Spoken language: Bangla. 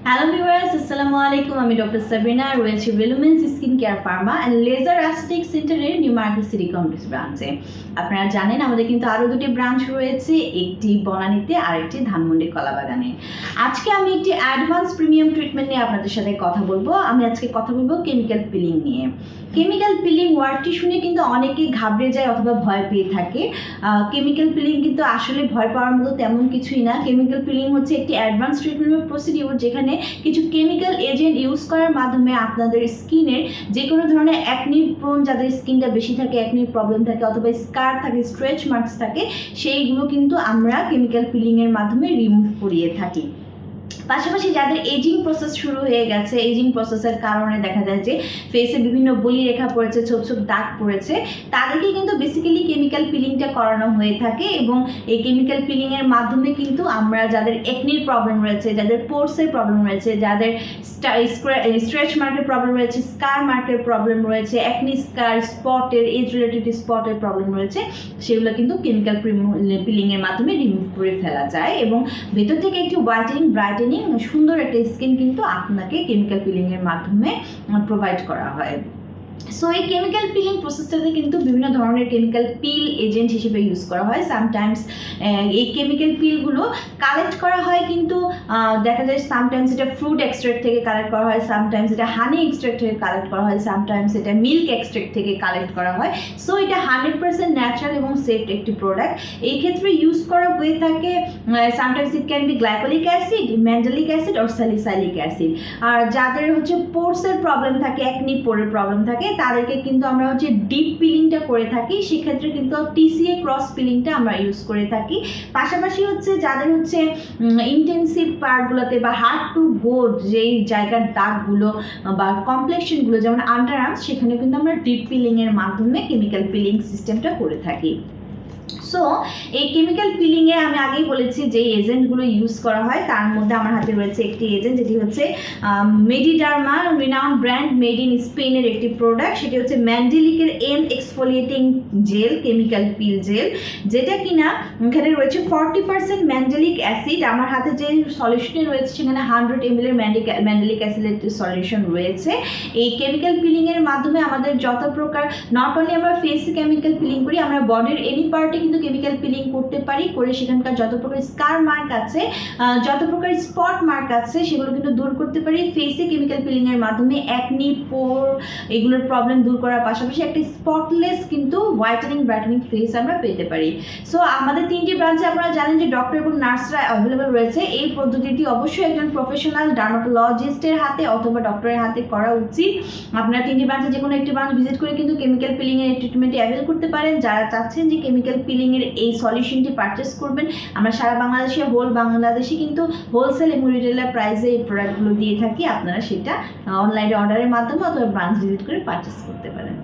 হ্যালো ভিউয়ার্স, আসসালামু আলাইকুম। আমি ডক্টর সাবিনা, রয়েছে ভেলুমেন্স skin care pharma and laser aesthetic সেন্টারের নিউ মার্কেট সিটি কমপ্লেক্স ব্রাঞ্চে। আপনারা জানেন আমাদের কিন্তু আরও দুটি ব্রাঞ্চ রয়েছে, একটি বনানীতে আর একটি ধানমন্ডি কলাবাগানে। আজকে আমি একটি অ্যাডভান্স প্রিমিয়াম ট্রিটমেন্ট নিয়ে আপনাদের সাথে কথা বলবো। আমি আজকে কথা বলবো কেমিক্যাল পিলিং নিয়ে। কেমিক্যাল পিলিং ওয়ার্ডটি শুনে কিন্তু অনেকেই ঘাবড়ে যায় অথবা ভয় পেয়ে থাকে। কেমিক্যাল পিলিং কিন্তু আসলে ভয় পাওয়ার মতো তেমন কিছুই না। কেমিক্যাল পিলিং হচ্ছে একটি অ্যাডভান্স ট্রিটমেন্ট প্রসিডিউর, যেখানে কিছু কেমিক্যাল এজেন্ট ইউজ করার মাধ্যমে আপনাদের স্কিনের যে কোনো ধরনের অ্যাকনি প্রোন, যাদের স্কিনটা বেশি থাকে, অ্যাকনির প্রবলেম থাকে অথবা স্কার থাকে, স্ট্রেচ মার্কস থাকে, সেইগুলো কিন্তু আমরা কেমিক্যাল পিলিংয়ের মাধ্যমে রিমুভ করিয়ে থাকি। পাশাপাশি যাদের এজিং প্রসেস শুরু হয়ে গেছে, এজিং প্রসেসের কারণে দেখা যায় যে ফেসে বিভিন্ন বলি রেখা পড়েছে, ছোট ছোট দাগ পড়েছে, তাদেরকে কিন্তু বেসিক্যালি কেমিক্যাল পিলিংটা করানো হয়ে থাকে। এবং এই কেমিক্যাল পিলিংয়ের মাধ্যমে কিন্তু আমরা যাদের একনির প্রবলেম রয়েছে, যাদের পোর্সের প্রবলেম রয়েছে, যাদের স্ট্রেচ মার্কের প্রবলেম রয়েছে, স্কার মার্কের প্রবলেম রয়েছে, একনি স্কার, স্পটের, এজ রিলেটেড স্পটের প্রবলেম রয়েছে, সেগুলো কিন্তু কেমিক্যাল পিলিংয়ের মাধ্যমে রিমুভ করে ফেলা যায়। এবং ভেতর থেকে একটি হোয়াইটেনিং, ব্রাইটেনিং, সুন্দর একটা স্কিন কিন্তু আপনাকে কেমিক্যাল পিলিংয়ের মাধ্যমে প্রোভাইড করা হয়। সো এই কেমিক্যাল পিলিং প্রসেসটাতে কিন্তু বিভিন্ন ধরনের কেমিক্যাল পিল এজেন্ট হিসেবে ইউজ করা হয়। সামটাইমস এই কেমিক্যাল পিলগুলো কালেক্ট করা হয়, কিন্তু দেখা যায় সামটাইমস এটা ফ্রুট এক্সট্রাক্ট থেকে কালেক্ট করা হয়, সামটাইমস এটা হানি এক্সট্রাক্ট থেকে কালেক্ট করা হয়, সামটাইমস এটা মিল্ক এক্সট্রাক্ট থেকে কালেক্ট করা হয়। সো এটা 100% ন্যাচারাল এবং সেফ একটি প্রোডাক্ট। এই ক্ষেত্রে ইউজ করা হয়ে থাকে sometimes it can be glycolic acid, mandelic acid আর স্যালিসাইলিক অ্যাসিড। আর যাদের হচ্ছে পোর্সের প্রবলেম থাকে, একনি পোরের প্রবলেম থাকে, তাদেরকে কিন্তু আমরা হচ্ছে ডিপ পিলিংটা করে থাকি। সেক্ষেত্রে কিন্তু টিসিএ ক্রস পিলিংটা আমরা ইউজ করে থাকি। পাশাপাশি হচ্ছে যাদের হচ্ছে ইন্টেন্সিভ পার্টগুলোতে বা হার্ড টু গো যেই জায়গার দাগগুলো বা কমপ্লেক্সনগুলো, যেমন আন্ডার আর্মস, সেখানে কিন্তু আমরা ডিপ পিলিংয়ের মাধ্যমে কেমিক্যাল পিলিং সিস্টেমটা করে থাকি। সো এই কেমিক্যাল পিলিংয়ে আমি আগেই বলেছি যে এজেন্টগুলো ইউজ করা হয়, তার মধ্যে আমার হাতে রয়েছে একটি এজেন্ট, যেটি হচ্ছে Mediderma, renowned brand, made in স্পেনের একটি প্রোডাক্ট। সেটি হচ্ছে ম্যান্ডেলিকের exfoliating gel, chemical peel gel, যেটা কিনা এখানে রয়েছে 40% ম্যান্ডেলিক অ্যাসিড। আমার হাতে যে সলিউশনে রয়েছে সেখানে 100 ml ম্যান্ডেলিক অ্যাসিডের সলিউশন রয়েছে। এই কেমিক্যাল পিলিংয়ের মাধ্যমে আমাদের যত প্রকার, নট অনলি আমরা ফেসে কেমিক্যাল পিলিং করি, আমরা বডির এনি পার্টে কিন্তু কেমিক্যাল পিলিং করতে পারি। করে সেখানকার যত প্রকার স্কার মার্ক আছে, যত প্রকার স্পট মার্ক আছে, সেগুলো কিন্তু দূর করতে পারি ফেসে কেমিক্যাল পিলিংয়ের মাধ্যমে। একনি, পোর, এগুলোর প্রবলেম দূর করার পাশাপাশি একটা স্পটলেস কিন্তু হোয়াইটেনিং, ব্রাইটেনিং ফেস আমরা পেতে পারি। সো আমাদের 3টি ব্রাঞ্চে আপনারা জানেন যে ডক্টর এবং নার্সরা অ্যাভেলেবেল রয়েছে। এই পদ্ধতিটি অবশ্যই একজন প্রফেশনাল ডার্মাটোলজিস্টের হাতে অথবা ডক্টরের হাতে করা উচিত। আপনারা 3টি ব্রাঞ্চে যে কোনো একটি ব্রাঞ্চ ভিজিট করে কিন্তু কেমিক্যাল পিলিংয়ের ট্রিটমেন্টটি অ্যাভেল করতে পারেন। যারা চাচ্ছেন যে কেমিক্যাল পিলিংয়ের এই সলিউশনটি পারচেস করবেন, আমরা সারা বাংলাদেশে, হোল বাংলাদেশে কিন্তু হোলসেল এবং রিটেলার প্রাইসে এই প্রোডাক্টগুলো দিয়ে থাকি। আপনারা সেটা অনলাইনে অর্ডারের মাধ্যমে অথবা ব্রাঞ্চ ভিজিট করে পারচেস করতে পারেন।